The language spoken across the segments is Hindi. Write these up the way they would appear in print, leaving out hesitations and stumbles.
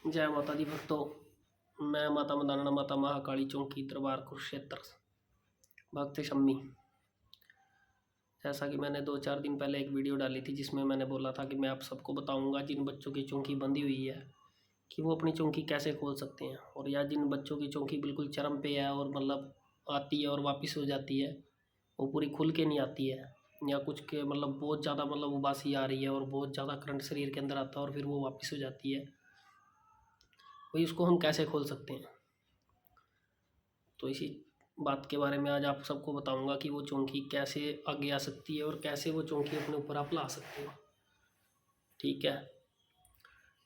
जय माता दी भक्तों। मैं माता मदाना माता महाकाली चौकी दरबार कुरुक्षेत्र भक्त शम्मी। जैसा कि मैंने 2-4 दिन पहले एक वीडियो डाली थी जिसमें मैंने बोला था कि मैं आप सबको बताऊंगा जिन बच्चों की चौकी बंधी हुई है कि वो अपनी चौकी कैसे खोल सकते हैं, और या जिन बच्चों की चौकी बिल्कुल चरम पे है और मतलब आती है और वापस हो जाती है, वो पूरी खुल के नहीं आती है, या कुछ के मतलब बहुत ज़्यादा मतलब उबासी आ रही है और बहुत ज़्यादा करंट शरीर के अंदर आता है और फिर वो वापस हो जाती है, वही उसको हम कैसे खोल सकते हैं। तो इसी बात के बारे में आज आप सबको बताऊंगा कि वो चौकी कैसे आगे आ सकती है और कैसे वो चौकी अपने ऊपर आप ला सकते हो। ठीक है,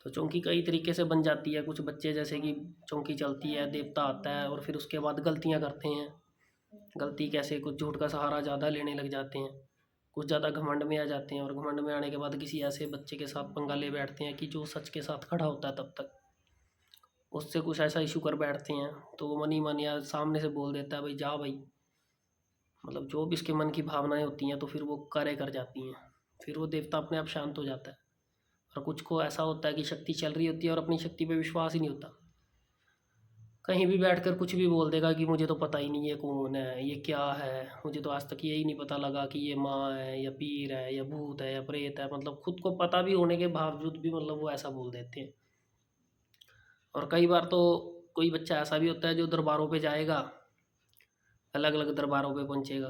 तो चौकी कई तरीके से बन जाती है। कुछ बच्चे जैसे कि चौकी चलती है, देवता आता है और फिर उसके बाद गलतियां करते हैं। गलती कैसे, कुछ झूठ का सहारा ज़्यादा लेने लग जाते हैं, कुछ ज़्यादा घमंड में आ जाते हैं, और घमंड में आने के बाद किसी ऐसे बच्चे के साथ पंगा ले बैठते हैं कि जो सच के साथ खड़ा होता है तब तक उससे कुछ ऐसा इशू कर बैठते हैं, तो वो मनी मन या सामने से बोल देता है भाई जा भाई, मतलब जो भी इसके मन की भावनाएं होती हैं तो फिर वो कार्य कर जाती हैं। फिर वो देवता अपने आप शांत हो जाता है। और कुछ को ऐसा होता है कि शक्ति चल रही होती है और अपनी शक्ति पे विश्वास ही नहीं होता, कहीं भी बैठकर कुछ भी बोल देगा कि मुझे तो पता ही नहीं ये कौन है, ये क्या है, मुझे तो आज तक यही नहीं पता लगा कि ये माँ है या पीर है या भूत है या प्रेत है। मतलब खुद को पता भी होने के बावजूद भी मतलब वो ऐसा बोल देते हैं। और कई बार तो कोई बच्चा ऐसा भी होता है जो दरबारों पे जाएगा, अलग अलग दरबारों पे पहुंचेगा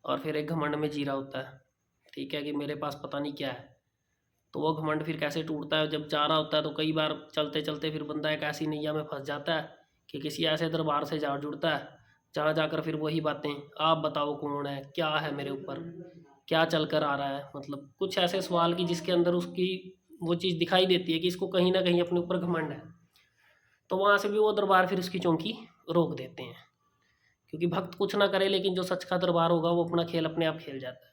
और फिर एक घमंड में जी रहा होता है, ठीक है, कि मेरे पास पता नहीं क्या है। तो वो घमंड फिर कैसे टूटता है, जब जा रहा होता है तो कई बार चलते चलते फिर बंदा एक ऐसी नैया में फंस जाता है कि किसी ऐसे दरबार से जा जुड़ता है जहाँ जाकर फिर वही बातें, आप बताओ कौन है, क्या है मेरे ऊपर, क्या चल कर आ रहा है, मतलब कुछ ऐसे सवाल की जिसके अंदर उसकी वो चीज़ दिखाई देती है कि इसको कहीं ना कहीं अपने ऊपर घमंड है। तो वहाँ से भी वो दरबार फिर उसकी चौकी रोक देते हैं, क्योंकि भक्त कुछ ना करे लेकिन जो सच का दरबार होगा वो अपना खेल अपने आप खेल जाता है।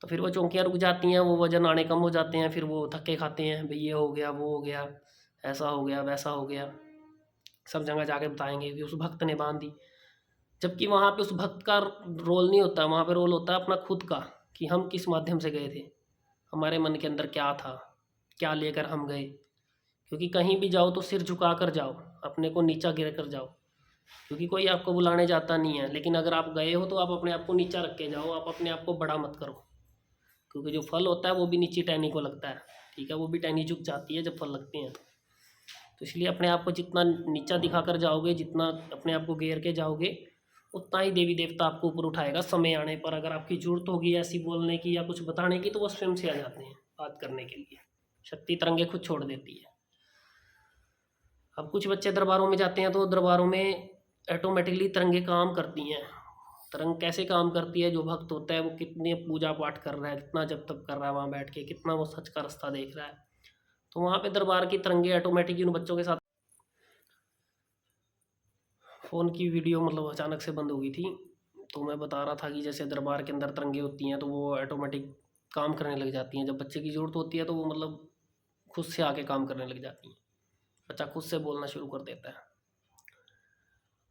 तो फिर वो चौकियाँ रुक जाती हैं, वो वजन आने कम हो जाते हैं, फिर वो धक्के खाते हैं, भाई ये हो गया वो हो गया, ऐसा हो गया वैसा हो गया, सब जगह जाके बताएंगे कि उस भक्त ने बांध दी। जबकि वहाँ पे उस भक्त का रोल नहीं होता, वहाँ पे रोल होता है अपना खुद का, कि हम किस माध्यम से गए थे, हमारे मन के अंदर क्या था, क्या लेकर हम गए। क्योंकि कहीं भी जाओ तो सिर झुका कर जाओ, अपने को नीचा गिर कर जाओ, क्योंकि कोई आपको बुलाने जाता नहीं है। लेकिन अगर आप गए हो तो आप अपने आप को नीचा रख के जाओ, आप अपने आप को बड़ा मत करो, क्योंकि जो फल होता है वो भी नीची टहनी को लगता है। ठीक है, वो भी टहनी झुक जाती है जब फल लगते हैं। तो इसलिए अपने आप को जितना नीचा दिखा कर जाओगे, जितना अपने आप को घेर के जाओगे, उतना ही देवी देवता आपको ऊपर उठाएगा। समय आने पर अगर आपकी जरूरत होगी ऐसी बोलने की या कुछ बताने की, तो वो स्वयं से आ जाते हैं बात करने के लिए। शक्ति तरंगे खुद छोड़ देती है। अब कुछ बच्चे दरबारों में जाते हैं तो दरबारों में ऑटोमेटिकली तरंगे काम करती हैं। तरंग कैसे काम करती है, जो भक्त होता है वो कितने पूजा पाठ कर रहा है, कितना जब तक कर रहा है वहाँ बैठ के, कितना वो सच का रास्ता देख रहा है, तो वहाँ पे दरबार की तरंगे ऑटोमेटिक उन बच्चों के साथ। फ़ोन की वीडियो मतलब अचानक से बंद हो गई थी, तो मैं बता रहा था कि जैसे दरबार के अंदर तरंगे होती हैं तो वो ऑटोमेटिक काम करने लग जाती हैं। जब बच्चे की ज़रूरत होती है तो वो मतलब खुद से आके काम करने लग जाती हैं, बच्चा खुद से बोलना शुरू कर देता है।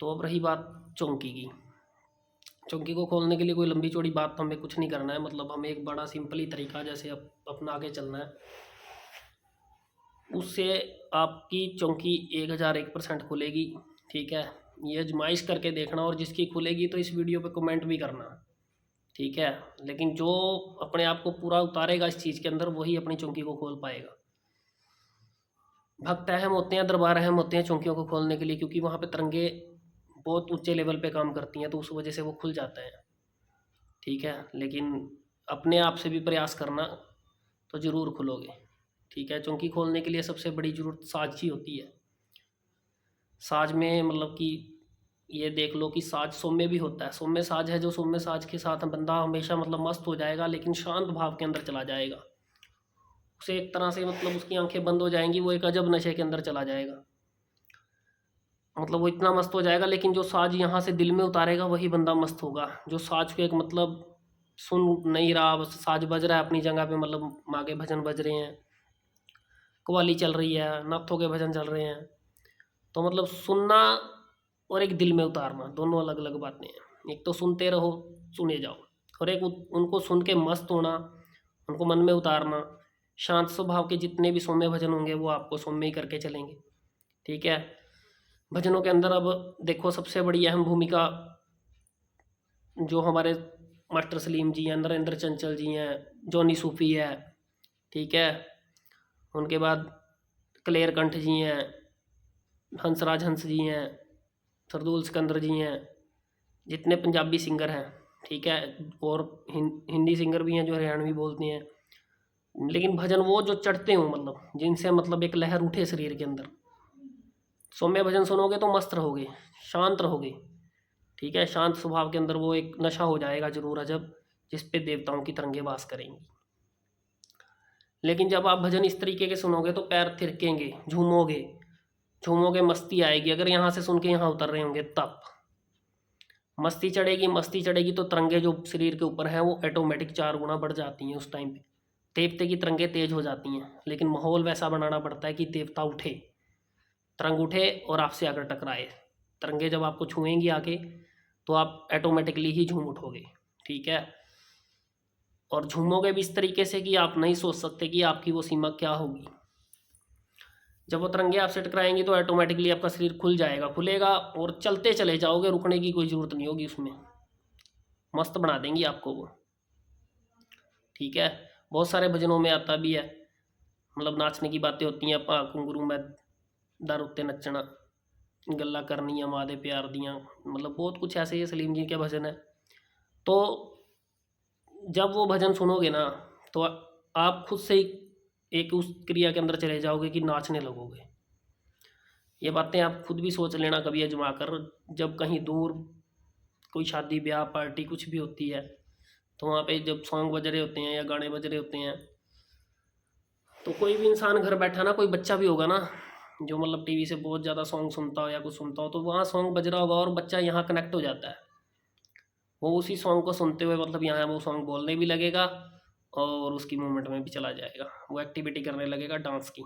तो अब रही बात चौकी की। चौकी को खोलने के लिए कोई लंबी चौड़ी बात तो हमें कुछ नहीं करना है, मतलब हमें एक बड़ा सिंपल ही तरीका जैसे अपना आगे चलना है, उससे आपकी चौकी 1001% खुलेगी। ठीक है, ये आजमाइश करके देखना, और जिसकी खुलेगी तो इस वीडियो पे कमेंट भी करना। ठीक है, लेकिन जो अपने आप को पूरा उतारेगा इस चीज़ के अंदर वही अपनी चौकी को खोल पाएगा। भक्त अहम होते हैं, दरबार अहम होते हैं चौकियों को खोलने के लिए, क्योंकि वहाँ पे तरंगे बहुत ऊंचे लेवल पे काम करती हैं, तो उस वजह से वो खुल जाता है। ठीक है, लेकिन अपने आप से भी प्रयास करना तो ज़रूर खुलोगे। ठीक है, चौकी खोलने के लिए सबसे बड़ी ज़रूरत साज की होती है। साज में मतलब कि ये देख लो कि साज सौम्य भी होता है। सौम्य साज है जो सौम्य साज के साथ बंदा हमेशा मतलब मस्त हो जाएगा, लेकिन शांत भाव के अंदर चला जाएगा। उसे एक तरह से मतलब उसकी आंखें बंद हो जाएंगी, वो एक अजब नशे के अंदर चला जाएगा, मतलब वो इतना मस्त हो जाएगा। लेकिन जो साज यहाँ से दिल में उतारेगा वही बंदा मस्त होगा, जो साज को एक मतलब सुन नहीं रहा, बस साज बज रहा है अपनी जगह पे, मतलब माँ के भजन बज रहे हैं, कव्वाली चल रही है, नाथों के भजन चल रहे हैं, तो मतलब सुनना और एक दिल में उतारना दोनों अलग अलग बातें हैं। एक तो सुनते रहो, सुने जाओ, और एक उनको सुन के मस्त होना, उनको मन में उतारना, शांत स्वभाव के जितने भी सौम्य भजन होंगे वो आपको सौम्य ही करके चलेंगे। ठीक है। भजनों के अंदर अब देखो सबसे बड़ी अहम भूमिका जो हमारे मास्टर सलीम जी हैं, नरेंद्र चंचल जी हैं, जॉनी सूफी है, ठीक है, उनके बाद कलेर कंठ जी हैं, हंसराज हंस जी हैं, सरदूल सिकंदर जी हैं, जितने पंजाबी सिंगर हैं, ठीक है, और हिंदी सिंगर भी हैं जो हरियाणवी बोलते हैं। लेकिन भजन वो जो चढ़ते हों, मतलब जिनसे मतलब एक लहर उठे शरीर के अंदर। सौम्य भजन सुनोगे तो मस्त रहोगे, शांत रहोगे, ठीक है, शांत स्वभाव के अंदर वो एक नशा हो जाएगा जरूर अजब, जिस पे देवताओं की तरंगे वास करेंगी। लेकिन जब आप भजन इस तरीके के सुनोगे तो पैर थिरकेंगे, झूमोगे, झूमोगे, मस्ती आएगी। अगर यहाँ से सुन के यहाँ उतर रहे होंगे तब मस्ती चढ़ेगी, मस्ती चढ़ेगी तो तरंगे जो शरीर के ऊपर हैं वो ऑटोमेटिक 4 गुना बढ़ जाती हैं। उस टाइम पे देवते की तरंगे तेज हो जाती हैं, लेकिन माहौल वैसा बनाना पड़ता है कि देवता उठे, तरंग उठे और आपसे आकर टकराए। तरंगे जब आपको छुएंगी आके तो आप ऑटोमेटिकली ही झूम उठोगे, ठीक है। और झूमोगे भी इस तरीके से कि आप नहीं सोच सकते कि आपकी वो सीमा क्या होगी। जब वो तरंगे आपसे टकराएंगी तो ऑटोमेटिकली आपका शरीर खुल जाएगा, खुलेगा और चलते चले जाओगे, रुकने की कोई ज़रूरत नहीं होगी उसमें, मस्त बना देंगी आपको वो, ठीक है। बहुत सारे भजनों में आता भी है, मतलब नाचने की बातें होती हैं, भा घुंघरू में दर उत्ते नचना, गल्ला करनियाँ माँ दे प्यार दियाँ, मतलब बहुत कुछ ऐसे ही सलीम जी के भजन है। तो जब वो भजन सुनोगे ना तो आप खुद से ही एक उस क्रिया के अंदर चले जाओगे कि नाचने लगोगे। ये बातें आप खुद भी सोच लेना कभी आजमा कर, जब कहीं दूर कोई शादी ब्याह पार्टी कुछ भी होती है तो वहाँ पे जब सॉन्ग बज रहे होते हैं या गाने बज रहे होते हैं तो कोई भी इंसान घर बैठा ना, कोई बच्चा भी होगा ना जो मतलब टीवी से बहुत ज़्यादा सॉन्ग सुनता हो या कुछ सुनता हो, तो वहाँ सॉन्ग बज रहा होगा और बच्चा यहाँ कनेक्ट हो जाता है, वो उसी सॉन्ग को सुनते हुए मतलब यहाँ वो सॉन्ग बोलने भी लगेगा और उसकी मूवमेंट में भी चला जाएगा, वो एक्टिविटी करने लगेगा डांस की।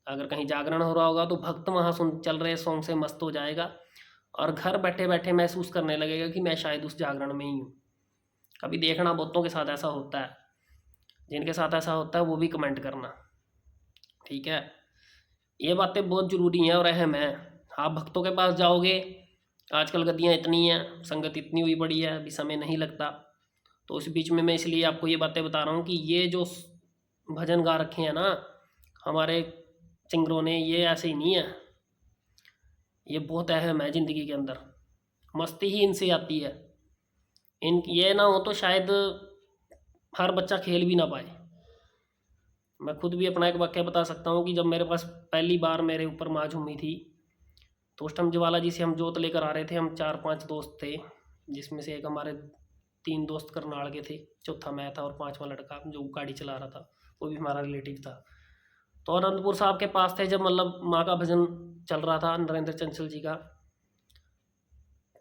अगर कहीं जागरण हो रहा होगा तो भक्त वहाँ सुन चल रहे सॉन्ग से मस्त हो जाएगा और घर बैठे बैठे महसूस करने लगेगा कि मैं शायद उस जागरण में ही हूँ। कभी देखना बहुतों के साथ ऐसा होता है, जिनके साथ ऐसा होता है वो भी कमेंट करना, ठीक है। ये बातें बहुत ज़रूरी हैं और अहम हैं। आप भक्तों के पास जाओगे, आजकल गद्दियाँ इतनी हैं, संगत इतनी हुई पड़ी है, अभी समय नहीं लगता, तो इस बीच में मैं इसलिए आपको ये बातें बता रहा हूँ कि ये जो भजन गा रखे हैं ना हमारे सिंगरों ने, ये ऐसे ही नहीं है, ये बहुत अहम है ज़िंदगी के अंदर, मस्ती ही इनसे आती है। इन ये ना हो तो शायद हर बच्चा खेल भी ना पाए। मैं खुद भी अपना एक वाक्य बता सकता हूँ कि जब मेरे पास पहली बार मेरे ऊपर माँ झूमी थी तो उस टाइम ज्वाला जी से हम जोत लेकर आ रहे थे, हम 4-5 दोस्त थे, जिसमें से एक हमारे 3 दोस्त करनाल के थे, चौथा मैं था और 5वां लड़का जो गाड़ी चला रहा था वो भी हमारा रिलेटिव था। तो अनंतपुर साहब के पास थे जब मतलब माँ का भजन चल रहा था नरेंद्र चंचल जी का,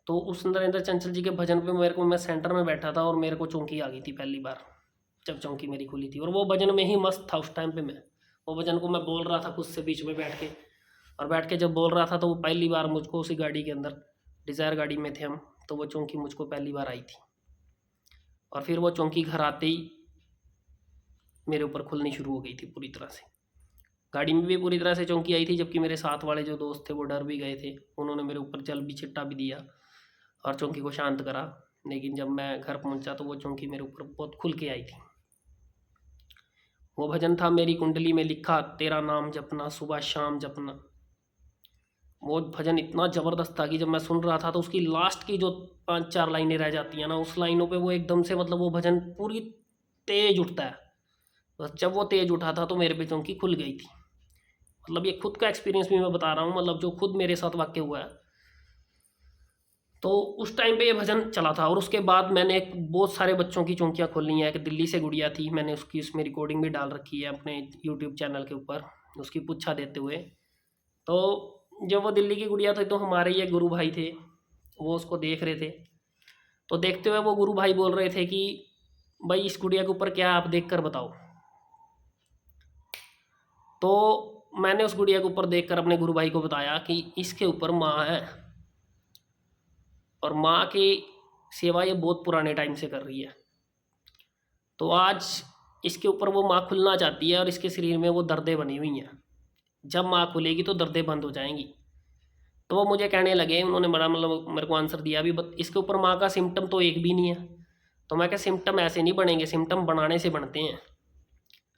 तो उस नरेंद्र चंचल जी के भजन पे मेरे को, मैं सेंटर में बैठा था और मेरे को चौंकी आ गई थी पहली बार जब चौंकी मेरी खुली थी, और वो भजन में ही मस्त था उस टाइम पे। मैं वो भजन को मैं बोल रहा था खुद से बीच में बैठ के, और बैठ के जब बोल रहा था तो वो पहली बार मुझको उसी गाड़ी के अंदर, डिज़ायर गाड़ी में थे हम, तो वो चौंकी मुझको पहली बार आई थी। और फिर वो चौंकी घर आते ही मेरे ऊपर खुलनी शुरू हो गई थी पूरी तरह से। गाड़ी में भी पूरी तरह से चौंकी आई थी, जबकि मेरे साथ वाले जो दोस्त थे वो डर भी गए थे, उन्होंने मेरे ऊपर जल भी छिट्टा भी दिया और चौंकी को शांत करा। लेकिन जब मैं घर पहुंचा तो वो चौंकी मेरे ऊपर बहुत खुल के आई थी। वो भजन था मेरी कुंडली में लिखा तेरा नाम जपना सुबह शाम जपना। वो भजन इतना ज़बरदस्त था कि जब मैं सुन रहा था तो उसकी लास्ट की जो 5-4 लाइनें रह जाती हैं ना, उस लाइनों पे वो एकदम से मतलब वो भजन पूरी तेज उठता है। बस जब वो तेज उठा था तो मेरे पे चौंकी खुल गई थी। मतलब ये खुद का एक्सपीरियंस भी मैं बता रहा हूँ, मतलब जो खुद मेरे साथ वाक़या हुआ है। तो उस टाइम पे ये भजन चला था और उसके बाद मैंने बहुत सारे बच्चों की चौंकियाँ खोली हैं। एक दिल्ली से गुड़िया थी, मैंने उसकी उसमें रिकॉर्डिंग भी डाल रखी है अपने यूट्यूब चैनल के ऊपर, उसकी पुच्छा देते हुए। तो जब वो दिल्ली की गुड़िया थी तो हमारे ये गुरु भाई थे, वो उसको देख रहे थे, तो देखते हुए वो गुरु भाई बोल रहे थे कि भाई इस गुड़िया के ऊपर क्या आप देख कर बताओ। तो मैंने उस गुड़िया के ऊपर देखकर अपने गुरु भाई को बताया कि इसके ऊपर माँ है और माँ की सेवा ये बहुत पुराने टाइम से कर रही है। तो आज इसके ऊपर वो माँ खुलना चाहती है और इसके शरीर में वो दर्दें बनी हुई हैं। जब माँ खुलेगी तो दर्दें बंद हो जाएंगी। तो वो मुझे कहने लगे, उन्होंने बड़ा मतलब मेरे को आंसर दिया भी, इसके ऊपर माँ का सिम्टम तो एक भी नहीं है। तो मैं क्या, सिम्टम ऐसे नहीं बनेंगे, सिम्टम बनाने से बनते हैं।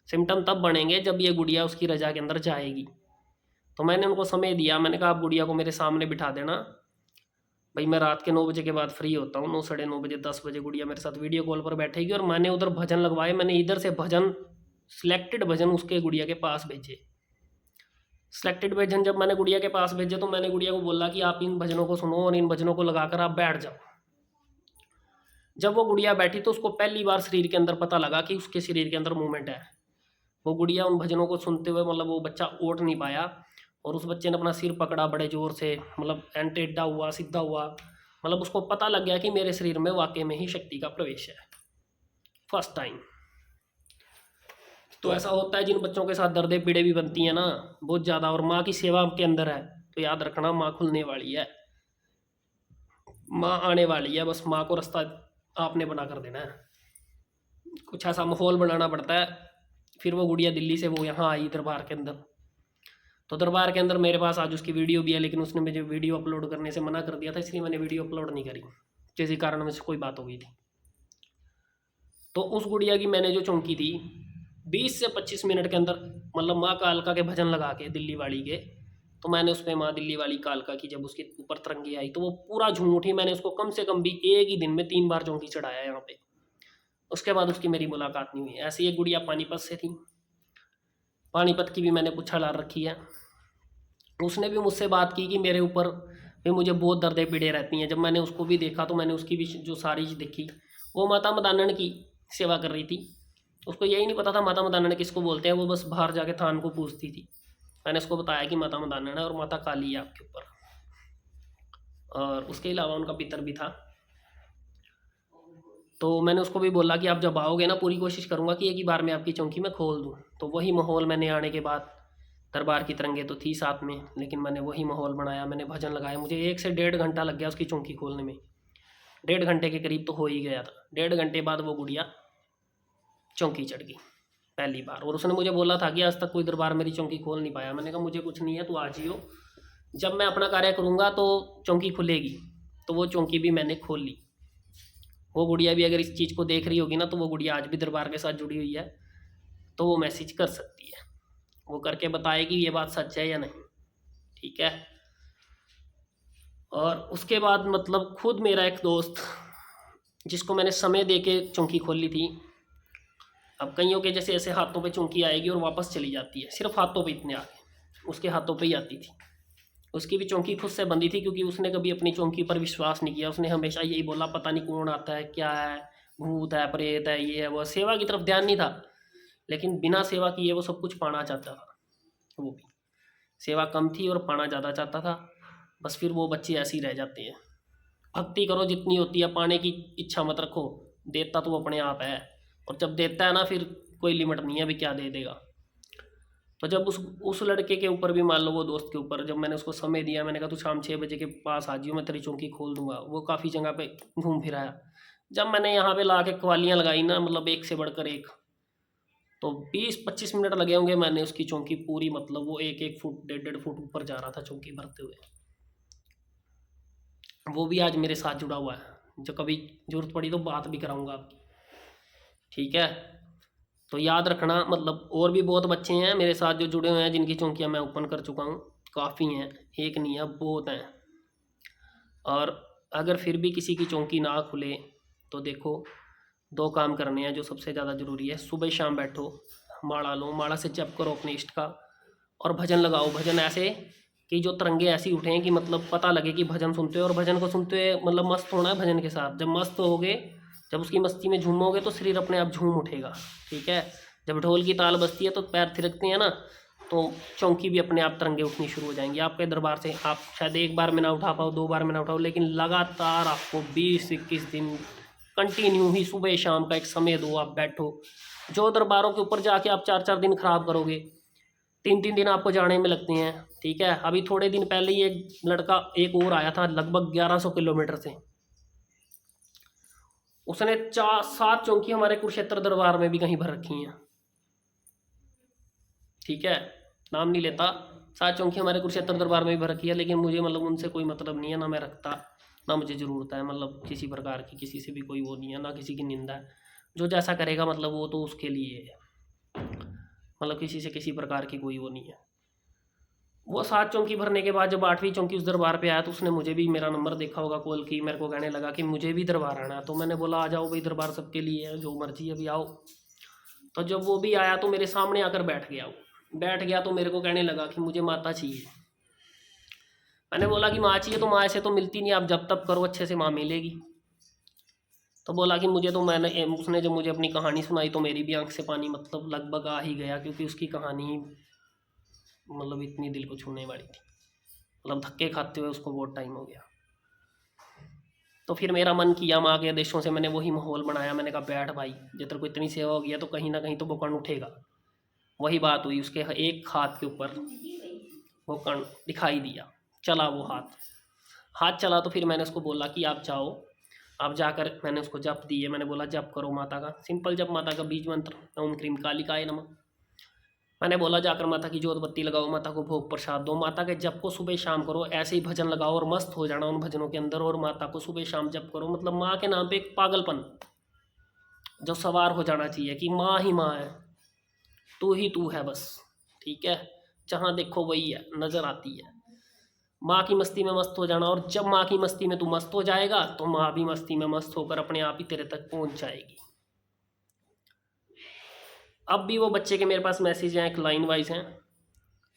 सिम्टम तब बनेंगे जब ये गुड़िया उसकी रजा के अंदर जाएगी। तो मैंने उनको समय दिया, मैंने कहा आप गुड़िया को मेरे सामने बिठा देना भाई, मैं रात के 9 बजे के बाद फ्री होता हूँ, 9 साढ़े 9 बजे 10 बजे गुड़िया मेरे साथ वीडियो कॉल पर बैठेगी। और मैंने उधर भजन लगवाए, मैंने इधर से भजन, सिलेक्टेड भजन उसके गुड़िया के पास भेजे। सिलेक्टेड भजन जब मैंने गुड़िया के पास भेजे तो मैंने गुड़िया को बोला कि आप इन भजनों को सुनो और इन भजनों को लगाकर आप बैठ जाओ। जब वो गुड़िया बैठी तो उसको पहली बार शरीर के अंदर पता लगा कि उसके शरीर के अंदर मूवमेंट है। वो गुड़िया उन भजनों को सुनते हुए मतलब वो बच्चा उठ नहीं पाया और उस बच्चे ने अपना सिर पकड़ा बड़े ज़ोर से, मतलब टेढ़ा हुआ, सीधा हुआ, मतलब उसको पता लग गया कि मेरे शरीर में वाकई में ही शक्ति का प्रवेश है, फर्स्ट टाइम। तो ऐसा होता है जिन बच्चों के साथ दर्द पीड़े भी बनती हैं ना बहुत ज़्यादा, और माँ की सेवा के अंदर है, तो याद रखना माँ खुलने वाली है, माँ आने वाली है, बस माँ को रास्ता आपने बना कर देना है। कुछ ऐसा माहौल बनाना पड़ता है। फिर वो गुड़िया दिल्ली से वो यहाँ आई दरबार के अंदर। तो दरबार के अंदर मेरे पास आज उसकी वीडियो भी है, लेकिन उसने मुझे वीडियो अपलोड करने से मना कर दिया था, इसलिए मैंने वीडियो अपलोड नहीं करी, किसी कारण में से कोई बात हो गई थी। तो उस गुड़िया की मैंने जो चौंकी थी 20 से 25 मिनट के अंदर, मतलब माँ कालका के भजन लगा के दिल्ली वाली के, तो मैंने उस पर माँ दिल्ली वाली कालका की जब उसके ऊपर तरंगी आई तो वो पूरा झूम उठी। मैंने उसको कम से कम भी एक ही दिन में 3 बार चौंकी चढ़ाया यहाँ पे। उसके बाद उसकी मेरी मुलाकात नहीं हुई। ऐसी एक गुड़िया पानीपत से थी, पानीपत की भी मैंने पूछा ला रखी है। उसने भी मुझसे बात की कि मेरे ऊपर भी मुझे बहुत दर्दें पीड़े रहती हैं। जब मैंने उसको भी देखा तो मैंने उसकी भी जो सारी चीज़ देखी, वो माता मदानन की सेवा कर रही थी। उसको यही नहीं पता था माता मदानन किसको बोलते हैं, वो बस बाहर जाके थान को पूछती थी। मैंने उसको बताया कि माता मदानन है और माता काली है आपके ऊपर, और उसके अलावा उनका पितर भी था। तो मैंने उसको भी बोला कि आप जब आओगे ना पूरी कोशिश करूँगा कि एक ही बार में आपकी चौंकी में खोल दूँ। तो वही माहौल मैंने आने के बाद, दरबार की तरंगे तो थी साथ में, लेकिन मैंने वही माहौल बनाया, मैंने भजन लगाया। मुझे 1 से 1.5 घंटा लग गया उसकी चौंकी खोलने में, 1.5 घंटे के करीब तो हो ही गया था। 1.5 घंटे बाद वो गुड़िया चौंकी चढ़ गई पहली बार। और उसने मुझे बोला था कि आज तक कोई दरबार मेरी चौंकी खोल नहीं पाया। मैंने कहा मुझे कुछ नहीं है, तू आज ही हो, जब मैं अपना कार्य करूँगा तो चौंकी खुलेगी। तो वो चौंकी भी मैंने खोल ली। वो गुड़िया भी अगर इस चीज़ को देख रही होगी ना, तो वो गुड़िया आज भी दरबार के साथ जुड़ी हुई है, तो वो मैसेज कर सकती है, वो करके बताए कि ये बात सच है या नहीं, ठीक है। और उसके बाद मतलब खुद मेरा एक दोस्त जिसको मैंने समय दे के चौंकी खोली थी, अब कईयों के जैसे ऐसे हाथों पे चौंकी आएगी और वापस चली जाती है, सिर्फ हाथों पे इतने आगे, उसके हाथों पे ही आती थी। उसकी भी चौंकी खुद से बंदी थी, क्योंकि उसने कभी अपनी चौंकी पर विश्वास नहीं किया। उसने हमेशा यही बोला पता नहीं कौन आता है, क्या है, भूत है, प्रेत है, ये है वो। सेवा की तरफ ध्यान नहीं था, लेकिन बिना सेवा किए वो सब कुछ पाना चाहता था। वो भी सेवा कम थी और पाना ज़्यादा चाहता था। बस फिर वो बच्चे ऐसे ही रह जाते हैं। भक्ति करो जितनी होती है, पाने की इच्छा मत रखो, देता तो अपने आप है, और जब देता है ना फिर कोई लिमिट नहीं है अभी क्या दे देगा। तो जब उस लड़के के ऊपर भी, मान लो वो दोस्त के ऊपर, जब मैंने उसको समय दिया, मैंने कहा तू शाम 6 बजे के पास आ जियो, मैं तेरी चौंकी खोल दूंगा। वो काफ़ी जगह पे घूम फिर आया। जब मैंने यहाँ पे ला के कवालियाँ लगाई ना, मतलब एक से बढ़कर एक, तो 20-25 मिनट लगे होंगे। मैंने उसकी चौंकी पूरी, मतलब वो 1-1 फुट 1.5 फुट ऊपर जा रहा था चौंकी भरते हुए। वो भी आज मेरे साथ जुड़ा हुआ है, जो कभी जरूरत पड़ी तो बात भी कराऊंगा आपकी, ठीक है। तो याद रखना, मतलब और भी बहुत बच्चे हैं मेरे साथ जो जुड़े हुए हैं, जिनकी चौंकियाँ मैं ओपन कर चुका हूँ, काफ़ी हैं, एक नहीं है, बहुत हैं। और अगर फिर भी किसी की चौंकी ना खुले तो देखो 2 काम करने हैं जो सबसे ज़्यादा ज़रूरी है। सुबह शाम बैठो, माला लो, माला से जप करो अपने इष्ट का, और भजन लगाओ। भजन ऐसे कि जो तरंगे ऐसी उठें कि मतलब पता लगे कि भजन सुनते हो, और भजन को सुनते हुए मतलब मस्त होना है भजन के साथ। जब मस्त होगे, जब उसकी मस्ती में झूमोगे तो शरीर अपने आप झूम उठेगा, ठीक है। जब ढोल की ताल बजती है तो पैर थिरकते हैं ना, तो चौंकी भी अपने आप तरंगे उठनी शुरू हो जाएंगी आपके दरबार से। आप शायद 1 बार में ना उठा पाओ, 2 बार में ना उठाओ, लेकिन लगातार आपको 20-21 दिन कंटिन्यू ही सुबह शाम का एक समय दो, आप बैठो। जो दरबारों के ऊपर जाके आप 4-4 दिन खराब करोगे, 3-3 दिन आपको जाने में लगते हैं, ठीक है। अभी थोड़े दिन पहले ही एक लड़का एक और आया था लगभग 1100 किलोमीटर से। उसने 7 चौकी हमारे कुरुक्षेत्र दरबार में भी कहीं भर रखी हैं, ठीक है, नाम नहीं लेता। 7 चौकी हमारे कुरुक्षेत्र दरबार में भी भर रखी है, लेकिन मुझे मतलब उनसे कोई मतलब नहीं है, ना मैं रखता, ना मुझे ज़रूरत है, मतलब किसी प्रकार की किसी से भी कोई वो नहीं है, ना किसी की निंदा है। जो जैसा करेगा मतलब वो तो उसके लिए है, मतलब किसी से किसी प्रकार की कोई वो नहीं है। वो 7 चौकी भरने के बाद जब 8वीं चौकी उस दरबार पे आया तो उसने मुझे भी मेरा नंबर देखा होगा, कॉल की, मेरे को कहने लगा कि मुझे भी दरबार आना है। तो मैंने बोला आ जाओ भाई, दरबार सबके लिए है, जो मर्जी अभी आओ। तो जब वो भी आया तो मेरे सामने आकर बैठ गया। वो बैठ गया तो मेरे को कहने लगा कि मुझे माता चाहिए। मैंने बोला कि माँ चाहिए तो माँ ऐसे तो मिलती नहीं, आप जब तब करो अच्छे से माँ मिलेगी। तो बोला कि मुझे तो उसने जब मुझे अपनी कहानी सुनाई तो मेरी भी आंख से पानी मतलब लगभग आ ही गया, क्योंकि उसकी कहानी मतलब इतनी दिल को छूने वाली थी, मतलब धक्के खाते हुए उसको बहुत टाइम हो गया। तो फिर मेरा मन किया, माँ के आदेशों से मैंने वही माहौल बनाया। मैंने कहा बैठ भाई, जब तेरे को इतनी सेवा हो गई है तो कहीं ना कहीं तो वो कण उठेगा। वही बात हुई, उसके एक हाथ के ऊपर वो कण दिखाई दिया, चला वो हाथ चला। तो फिर मैंने उसको बोला कि आप जाओ, आप जाकर, मैंने उसको जप दिए। मैंने बोला जप करो माता का, सिंपल जप माता का बीज मंत्र ओम क्रीम कालिकाय नमः। मैंने बोला जाकर माता की जोत बत्ती लगाओ, माता को भोग प्रसाद दो, माता के जप को सुबह शाम करो, ऐसे ही भजन लगाओ और मस्त हो जाना उन भजनों के अंदर, और माता को सुबह शाम जप करो। मतलब माँ के नाम पे एक पागलपन जो सवार हो जाना चाहिए कि माँ ही माँ है, तू ही तू है बस, ठीक है, जहाँ देखो वही है, नजर आती है। माँ की मस्ती में मस्त हो जाना, और जब माँ की मस्ती में तू मस्त हो जाएगा तो माँ भी मस्ती में मस्त होकर अपने आप ही तेरे तक पहुँच जाएगी। अब भी वो बच्चे के मेरे पास मैसेज हैं, एक लाइन वाइज हैं।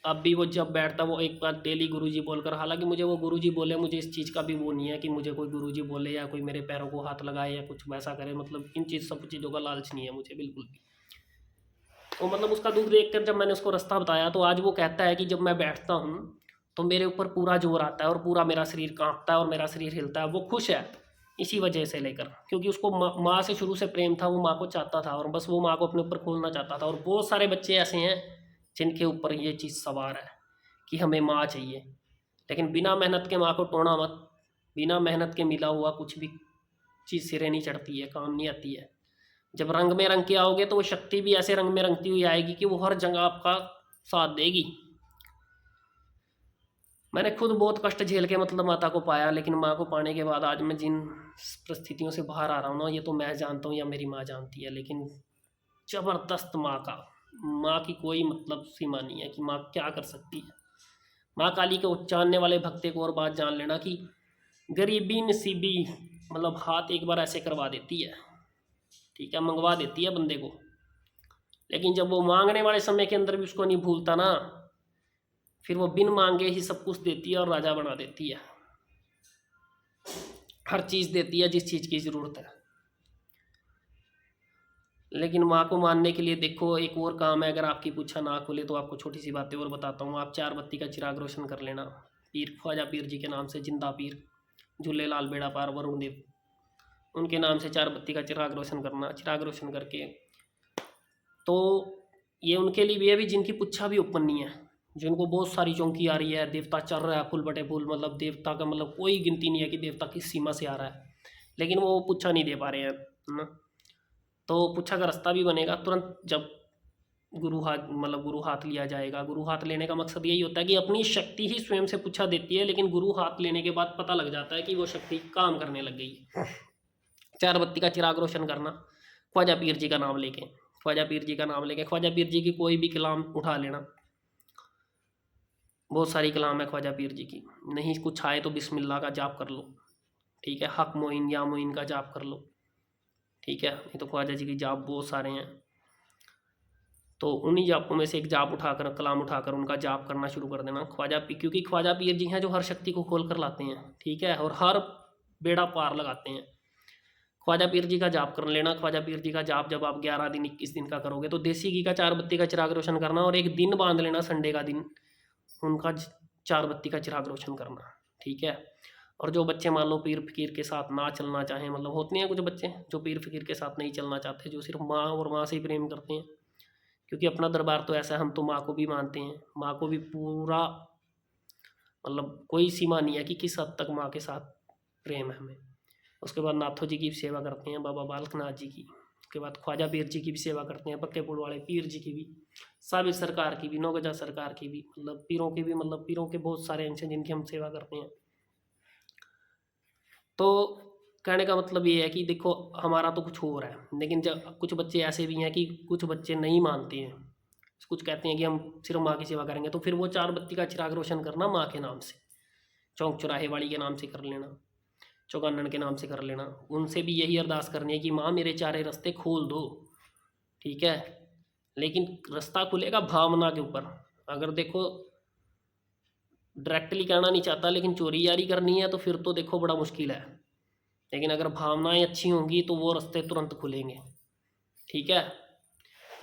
अब भी वो जब बैठता वो एक बार डेली गुरुजी बोलकर, हालांकि मुझे वो गुरुजी बोले, मुझे इस चीज़ का भी वो नहीं है कि मुझे कोई गुरुजी बोले या कोई मेरे पैरों को हाथ लगाए या कुछ वैसा करे, मतलब इन सब चीज़ों का लालच नहीं है मुझे बिल्कुल भी। तो मतलब उसका दुख देखकर जब मैंने उसको रास्ता बताया तो आज वो कहता है कि जब मैं बैठता हूँ तो मेरे ऊपर पूरा जोर आता है और पूरा मेरा शरीर कांपता है और मेरा शरीर हिलता है। वो खुश है इसी वजह से लेकर, क्योंकि उसको माँ से शुरू से प्रेम था, वो माँ को चाहता था और बस वो माँ को अपने ऊपर खोलना चाहता था। और बहुत सारे बच्चे ऐसे हैं जिनके ऊपर ये चीज़ सवार है कि हमें माँ चाहिए, लेकिन बिना मेहनत के माँ को टोना मत। बिना मेहनत के मिला हुआ कुछ भी चीज़ सिरे नहीं चढ़ती है, काम नहीं आती है। जब रंग में रंग के आओगे तो वो शक्ति भी ऐसे रंग में रंगती हुई आएगी कि वो हर जगह आपका साथ देगी। मैंने खुद बहुत कष्ट झेल के मतलब माता को पाया, लेकिन माँ को पाने के बाद आज मैं जिन परिस्थितियों से बाहर आ रहा हूँ ना, ये तो मैं जानता हूँ या मेरी माँ जानती है, लेकिन ज़बरदस्त माँ की कोई मतलब सीमा नहीं है कि माँ क्या कर सकती है। माँ काली के उच्चारने वाले भक्त को और बात जान लेना कि गरीबी नसीबी मतलब हाथ एक बार ऐसे करवा देती है, ठीक है, मंगवा देती है बंदे को, लेकिन जब वो मांगने वाले समय के अंदर भी उसको नहीं भूलता ना, फिर वो बिन मांगे ही सब कुछ देती है और राजा बना देती है। हर चीज़ देती है जिस चीज़ की ज़रूरत है। लेकिन माँ को मानने के लिए देखो एक और काम है, अगर आपकी पूछा ना खुले तो आपको छोटी सी बातें और बताता हूँ। आप 4 बत्ती का चिराग रोशन कर लेना, पीर ख्वाजा पीर जी के नाम से, जिंदा पीर झूलेलाल बेड़ा पार वरुण देव, उनके नाम से 4 बत्ती का चिराग रोशन करना। चिराग रोशन करके तो ये उनके लिए भी है भी जिनकी पुच्छा भी ओपन नहीं है, जिनको बहुत सारी चौंकी आ रही है, देवता चल रहा है फुल बटे फुल, मतलब देवता का मतलब कोई गिनती नहीं है कि देवता किस सीमा से आ रहा है, लेकिन वो पुच्छा नहीं दे पा रहे हैं ना। तो पुच्छा का रास्ता भी बनेगा तुरंत जब गुरु हाथ लिया जाएगा। गुरु हाथ लेने का मकसद यही होता है कि अपनी शक्ति ही स्वयं से पुच्छा देती है, लेकिन गुरु हाथ लेने के बाद पता लग जाता है कि वो शक्ति काम करने लग गई है। 4 बत्ती का चिराग रोशन करना, ख्वाजा पीर जी का नाम लेके, ख्वाजा पीर जी का नाम लेके, ख्वाजा पीर जी की कोई भी कलाम उठा लेना, बहुत सारी कलाम है ख्वाजा पीर जी की। नहीं कुछ आए तो बिस्मिल्लाह का जाप कर लो, ठीक है, हक मोइन या मोइन का जाप कर लो, ठीक है, नहीं तो ख्वाजा जी की जाप बहुत सारे हैं। तो उन्हीं जापों में से एक जाप उठाकर, कलाम उठाकर उनका जाप करना शुरू कर देना ख्वाजा पीर, क्योंकि ख्वाजा पीर जी हैं जो हर शक्ति को खोल कर लाते हैं, ठीक है, और हर बेड़ा पार लगाते हैं। ख्वाजा पीर जी का जाप कर लेना। ख्वाजा पीर जी का जाप जब आप 11 दिन 21 दिन का करोगे तो देसी घी का 4 बत्ती का चिराग रोशन करना, और एक दिन बांध लेना संडे का दिन उनका 4 बत्ती का चिराग रोशन करना, ठीक है। और जो बच्चे मान लो पीर फकीर के साथ ना चलना चाहें, मतलब होते हैं कुछ बच्चे जो पीर फकीर के साथ नहीं चलना चाहते, जो सिर्फ माँ और माँ से ही प्रेम करते हैं, क्योंकि अपना दरबार तो ऐसा है, हम तो माँ को भी मानते हैं, माँ को भी पूरा मतलब कोई सीमा नहीं है कि किस हद तक माँ के साथ प्रेम है हमें। उसके बाद नाथो जी की भी सेवा करते हैं, बाबा बालकनाथ जी की। उसके बाद ख्वाजा पीर जी की भी सेवा करते हैं, पक्के पुल वाले पीर जी की भी, साबिर सरकार की भी, नौगजा सरकार की भी, मतलब पीरों की भी, मतलब पीरों के बहुत सारे अंश हैं जिनकी हम सेवा करते हैं। तो कहने का मतलब ये है कि देखो हमारा तो कुछ और है, लेकिन जब कुछ बच्चे ऐसे भी हैं कि कुछ बच्चे नहीं मानते हैं, कुछ कहते हैं कि हम सिर्फ माँ की सेवा करेंगे, तो फिर वो 4 बत्ती का चिराग रोशन करना माँ के नाम से, चौक चौराहे वाली के नाम से कर लेना, चौगानन के नाम से कर लेना। उनसे भी यही अरदास करनी है कि माँ मेरे चारे रास्ते खोल दो, ठीक है। लेकिन रास्ता खुलेगा भावना के ऊपर। अगर देखो डायरेक्टली कहना नहीं चाहता, लेकिन चोरी यारी करनी है तो फिर तो देखो बड़ा मुश्किल है। लेकिन अगर भावनाएं अच्छी होंगी तो वो रास्ते तुरंत खुलेंगे, ठीक है।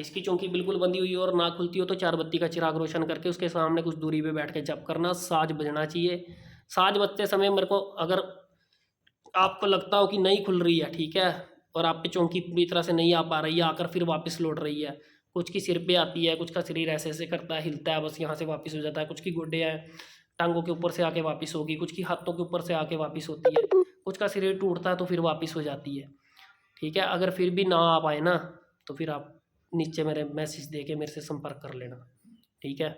इसकी चौकी बिल्कुल बंदी हुई और ना खुलती हो तो 4 बत्ती का चिराग रोशन करके उसके सामने कुछ दूरी पे बैठ के जप करना, साज बजना चाहिए। साज बजते समय मेरे को अगर आपको लगता हो कि नहीं खुल रही है, ठीक है, और आप पे चौकी पूरी तरह से नहीं आ पा रही है, आकर फिर वापस लौट रही है, कुछ की सिर पे आती है, कुछ का शरीर ऐसे ऐसे करता है, हिलता है, बस यहाँ से वापस हो जाता है, कुछ की गोड्डे हैं टांगों के ऊपर से आके वापस होगी, कुछ की हाथों के ऊपर से आके वापस होती है, कुछ का शरीर टूटता है तो फिर वापस हो जाती है, ठीक है। अगर फिर भी ना आ पाए ना तो फिर आप नीचे मेरे मैसेज दे के मेरे से संपर्क कर लेना, ठीक है।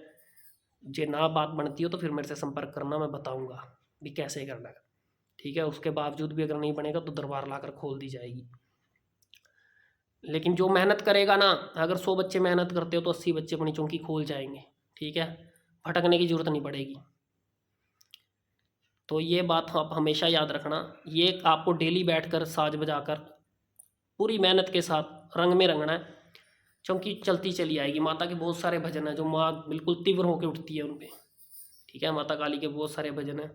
जे ना बात बनती हो तो फिर मेरे से संपर्क करना, मैं बताऊंगा भी कैसे करना है, ठीक है। उसके बावजूद भी अगर नहीं बनेगा तो दरबार लाकर खोल दी जाएगी। लेकिन जो मेहनत करेगा ना, अगर 100 बच्चे मेहनत करते हो तो 80 बच्चे अपनी चौकी खोल जाएंगे, ठीक है, भटकने की जरूरत नहीं पड़ेगी। तो ये बात आप हमेशा याद रखना, ये आपको डेली बैठकर साज बजाकर पूरी मेहनत के साथ रंग में रंगना है, चौकी चलती चली आएगी। माता के बहुत सारे भजन हैं जो माँ बिल्कुल तीव्र होकर उठती है उन पर, ठीक है। माता काली के बहुत सारे भजन हैं,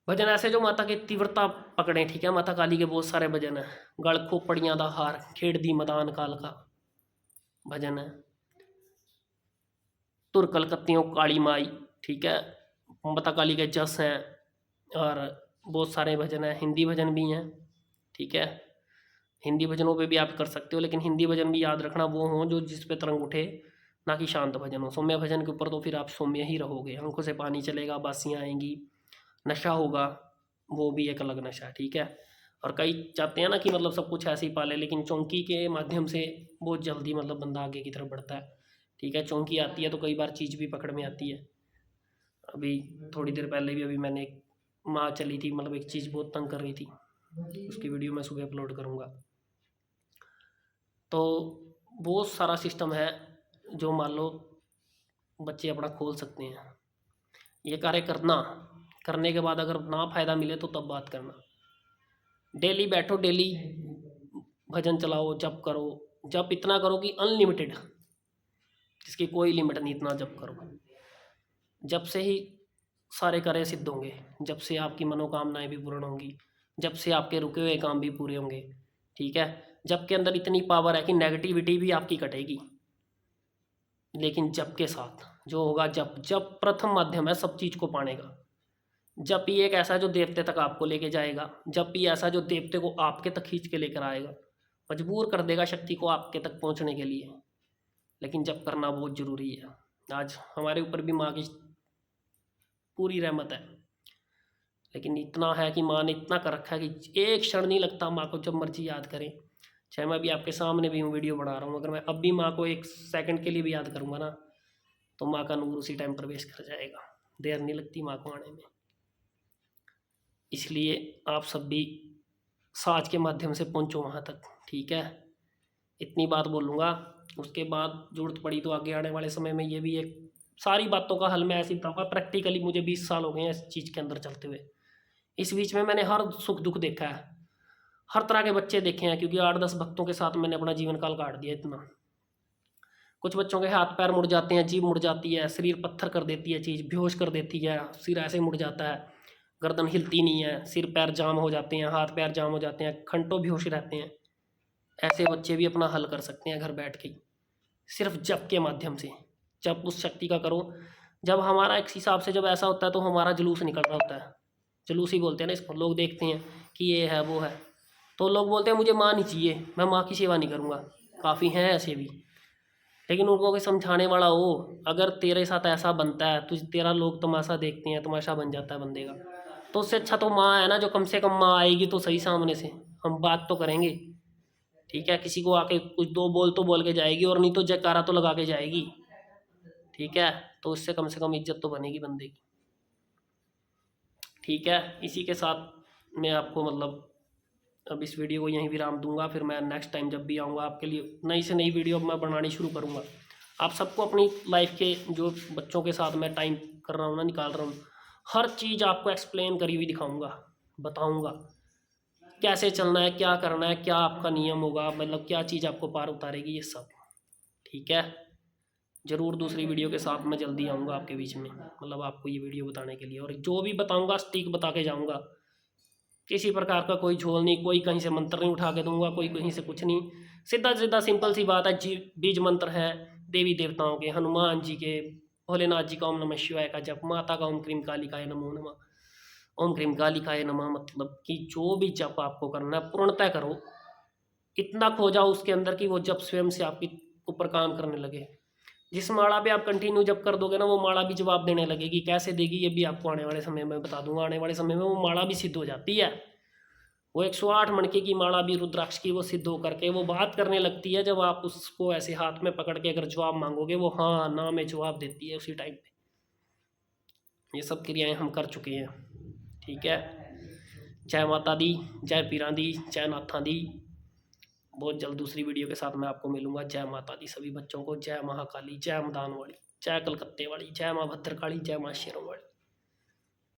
भजन ऐसे जो माता की तीव्रता पकड़े, ठीक है। माता काली के बहुत सारे भजन है, गल खोपड़ियां दा हार खेड़ दी मैदान काल का भजन है, तुर कलकत्तियों काली माई, ठीक है, माता काली के जस हैं, और बहुत सारे भजन हैं, हिंदी भजन भी हैं, ठीक है। हिंदी भजनों पे भी आप कर सकते हो, लेकिन हिंदी भजन भी याद रखना वो हों जो जिस पे तरंग उठे, ना कि शांत भजन हो। सौम्य भजन के ऊपर तो फिर आप सौम्य ही रहोगे, आंखों से पानी चलेगा, बासियाँ आएंगी, नशा होगा, वो भी एक अलग नशा है, ठीक है। और कई चाहते हैं ना कि मतलब सब कुछ ऐसे ही पाले, लेकिन चौकी के माध्यम से बहुत जल्दी मतलब बंदा आगे की तरफ बढ़ता है, ठीक है। चौकी आती है तो कई बार चीज़ भी पकड़ में आती है। अभी थोड़ी देर पहले भी अभी मैंने एक माँ चली थी, मतलब एक चीज़ बहुत तंग कर रही थी, उसकी वीडियो मैं सुबह अपलोड करूँगा। तो बहुत सारा सिस्टम है जो मान लो बच्चे अपना खोल सकते हैं। ये कार्य करने के बाद अगर ना फ़ायदा मिले तो तब बात करना। डेली बैठो, डेली भजन चलाओ, जप करो, जप इतना करो कि अनलिमिटेड, जिसकी कोई लिमिट नहीं, इतना जप करो। जब से ही सारे कार्य सिद्ध होंगे, जब से आपकी मनोकामनाएं भी पूर्ण होंगी, जब से आपके रुके हुए काम भी पूरे होंगे, ठीक है। जब के अंदर इतनी पावर है कि नेगेटिविटी भी आपकी कटेगी। लेकिन जप के साथ जो होगा, जप जप प्रथम माध्यम है सब चीज़ को पाने का। जप ही एक ऐसा जो देवते तक आपको लेके जाएगा, जप ही ऐसा जो देवते को आपके तक खींच के लेकर आएगा, मजबूर कर देगा शक्ति को आपके तक पहुंचने के लिए। लेकिन जप करना बहुत ज़रूरी है। आज हमारे ऊपर भी माँ की पूरी रहमत है, लेकिन इतना है कि माँ ने इतना कर रखा है कि एक क्षण नहीं लगता माँ को, जब मर्जी याद करें। चाहे मैं अभी आपके सामने भी हूँ, वीडियो बना रहा हूँ, अगर मैं अब भी माँ को एक सेकंड के लिए भी याद करूँगा ना तो माँ का नूर उसी टाइम प्रवेश कर जाएगा, देर नहीं लगती माँ को आने में। इसलिए आप सब भी साज के माध्यम से पहुँचो वहाँ तक, ठीक है। इतनी बात बोलूँगा, उसके बाद ज़रूरत पड़ी तो आगे आने वाले समय में ये भी एक सारी बातों का हल मैं ऐसे ही बताऊँगा। प्रैक्टिकली मुझे 20 साल हो गए हैं इस चीज़ के अंदर चलते हुए। इस बीच में मैंने हर सुख दुख देखा है, हर तरह के बच्चे देखे हैं, क्योंकि 8-10 भक्तों के साथ मैंने अपना जीवन काल काट दिया इतना। कुछ बच्चों के हाथ पैर मुड़ जाते हैं, जीभ मुड़ जाती है, शरीर पत्थर कर देती है, चीज़ बेहोश कर देती है, सिर ऐसे मुड़ जाता है, गर्दन हिलती नहीं है, सिर पैर जाम हो जाते हैं, हाथ पैर जाम हो जाते हैं, घंटों बेहोश रहते हैं। ऐसे बच्चे भी अपना हल कर सकते हैं घर बैठ के, सिर्फ जप के माध्यम से। जब उस शक्ति का करो, जब हमारा एक हिसाब से जब ऐसा होता है तो हमारा जुलूस निकल रहा होता है, जुलूस ही बोलते हैं ना इसको। लोग देखते हैं कि ये है वो है, तो लोग बोलते हैं मुझे माँ नहीं चाहिए, मैं माँ की सेवा नहीं करूँगा। काफ़ी हैं ऐसे भी, लेकिन उनको कोई समझाने वाला हो। अगर तेरे साथ ऐसा बनता है तो तेरा लोग तमाशा देखते हैं, तमाशा बन जाता है बंदे का, तो उससे अच्छा तो माँ है ना, जो कम से कम माँ आएगी तो सही सामने से, हम बात तो करेंगे। ठीक है, किसी को आके कुछ दो बोल तो बोल के जाएगी, और नहीं तो जयकारा तो लगा के जाएगी। ठीक है, तो उससे कम से कम इज्जत तो बनेगी बंदे की। ठीक है, इसी के साथ मैं आपको मतलब अब इस वीडियो को यहीं विराम दूंगा। फिर मैं नेक्स्ट टाइम जब भी आऊँगा आपके लिए नई से नई वीडियो मैं बनानी शुरू करूँगा। आप सबको अपनी लाइफ के जो बच्चों के साथ मैं टाइम कर रहा हूँ ना, निकाल रहा हूँ, हर चीज़ आपको एक्सप्लेन करी हुई दिखाऊँगा, बताऊँगा कैसे चलना है, क्या करना है, क्या आपका नियम होगा, मतलब क्या चीज़ आपको पार उतारेगी, ये सब। ठीक है, ज़रूर दूसरी वीडियो के साथ मैं जल्दी आऊँगा आपके बीच में, मतलब आपको ये वीडियो बताने के लिए। और जो भी बताऊँगा सटीक बता के जाऊँगा, किसी प्रकार का कोई झोल नहीं, कोई कहीं से मंत्र नहीं उठा के दूंगा, कोई कहीं से कुछ नहीं। सीधा सीधा सिंपल सी बात है, बीज मंत्र है देवी देवताओं के, हनुमान जी के, भोलेनाथ जी का ओम नमः शिवाय का जप, माता का ओम क्रीम कालिकाय नमो नमः, ओम क्रीम कालिकाय नमः, मतलब कि जो भी जप आपको करना है पूर्णतः करो। इतना खो जाओ उसके अंदर कि वो जप स्वयं से आपके ऊपर काम करने लगे। जिस माला पे आप कंटिन्यू जप कर दोगे ना, वो माला भी जवाब देने लगेगी। कैसे देगी ये भी आपको आने वाले समय में बता दूंगा। आने वाले समय में वो माला भी सिद्ध हो जाती है। वो 108 मणके की माला भी रुद्राक्ष की वो सिद्ध होकर के वो बात करने लगती है। जब आप उसको ऐसे हाथ में पकड़ के अगर जवाब मांगोगे, वो हाँ ना में जवाब देती है उसी टाइम पे। ये सब क्रियाएं हम कर चुके हैं। ठीक है, जय माता दी, जय पीरां दी, जय नाथां दी। बहुत जल्द दूसरी वीडियो के साथ मैं आपको मिलूंगा। जय माता दी सभी बच्चों को, जय महाकाली, जय मदान वाली, जय कलकत्ते वाली, जय माँ भद्रकाली, जय माँ शेरों वाली।